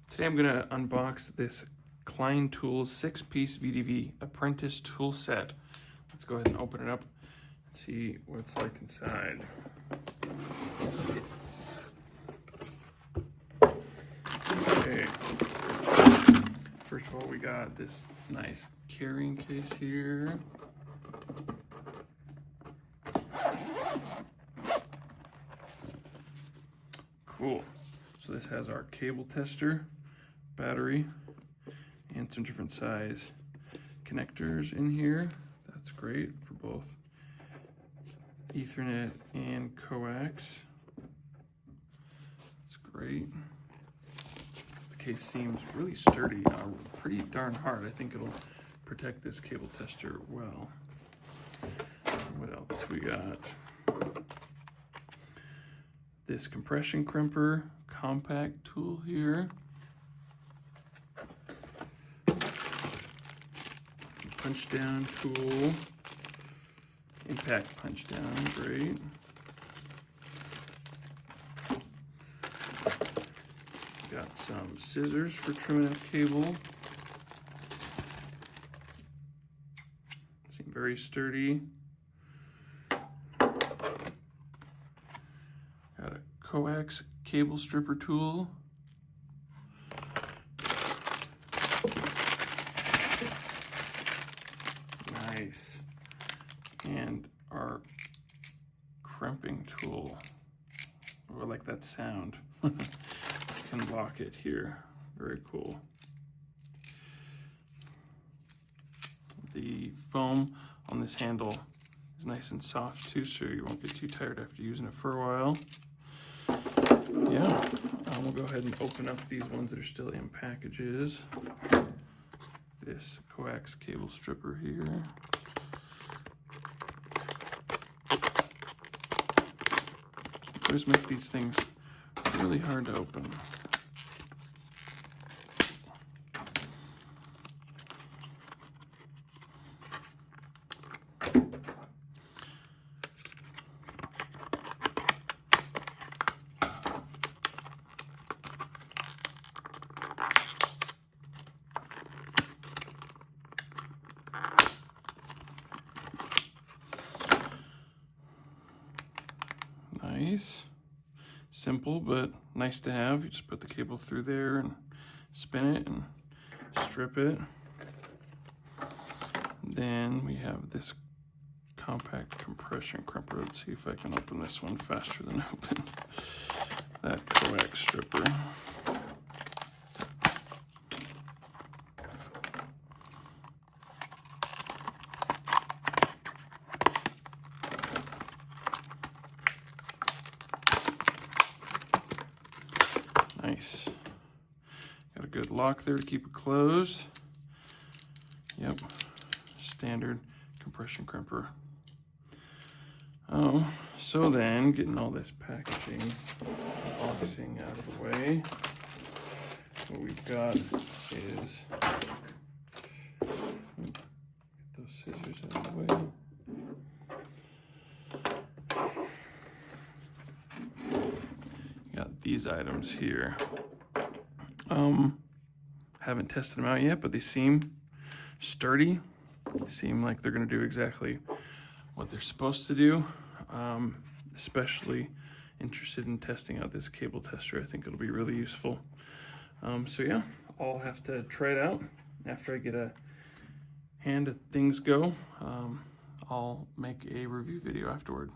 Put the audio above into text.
Today I'm going to unbox this Klein Tools 6-piece VDV apprentice tool set. Let's go ahead and open it up and see what it's like inside. Okay, first of all we got this nice carrying case here. Cool. So this has our cable tester, battery, and some different size connectors in here. That's great for both Ethernet and coax. That's great. The case seems really sturdy, pretty darn hard. I think it'll protect this cable tester well. What else we got? This compression crimper compact tool here. Punchdown tool. Impact punchdown, great. Got some scissors for trimming up cable. Seem very sturdy. Got a coax cable stripper tool. Nice. And our crimping tool. Oh, I like that sound. I can lock it here. Very cool. The foam on this handle is nice and soft too, so you won't get too tired after using it for a while. Yeah, we'll go ahead and open up these ones that are still in packages. This coax cable stripper here. I always make these things really hard to open. Nice, simple, but nice to have. You just put the cable through there and spin it and strip it. Then we have this compact compression crimper. Let's see if I can open this one faster than I opened that coax stripper. Nice. Got a good lock there to keep it closed. Yep, standard compression crimper. Oh, so then getting all this packaging, boxing out of the way, what we've got is, get those scissors out of the way. Got these items here. Haven't tested them out yet, but they seem sturdy. They seem like they're going to do exactly what they're supposed to do. Especially interested in testing out this cable tester. I think it'll be really useful. So yeah, I'll have to try it out. After I get a hand at things go, I'll make a review video afterward.